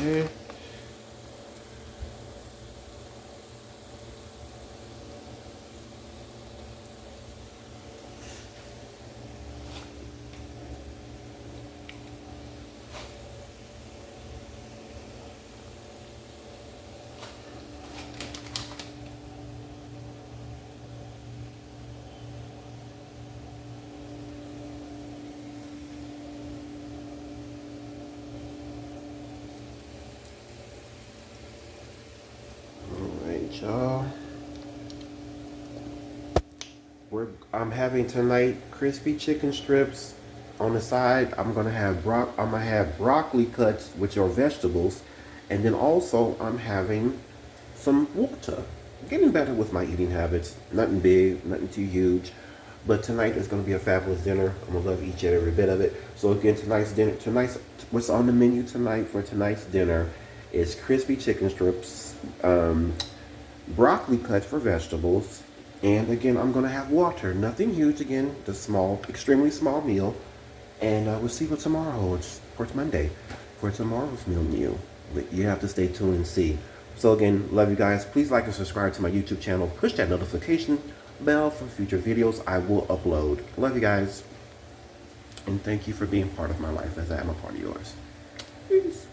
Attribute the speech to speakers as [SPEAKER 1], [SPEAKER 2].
[SPEAKER 1] Okay. Alright, y'all. I'm having tonight crispy chicken strips. On the side, I'm gonna have broccoli cuts, which are vegetables, and then also I'm having some water. Getting better with my eating habits. Nothing big, nothing too huge. But tonight is gonna be a fabulous dinner. I'm gonna love each and every bit of it. So again, what's on the menu tonight for tonight's dinner is crispy chicken strips, broccoli cuts for vegetables, and again, I'm gonna have water. Nothing huge again, just small, extremely small meal. And we'll see what tomorrow holds for Monday, for tomorrow's meal. But you have to stay tuned and see. So again, love you guys. Please like and subscribe to my YouTube channel. Push that notification bell for future videos I will upload. Love you guys. And thank you for being part of my life as I am a part of yours. Peace.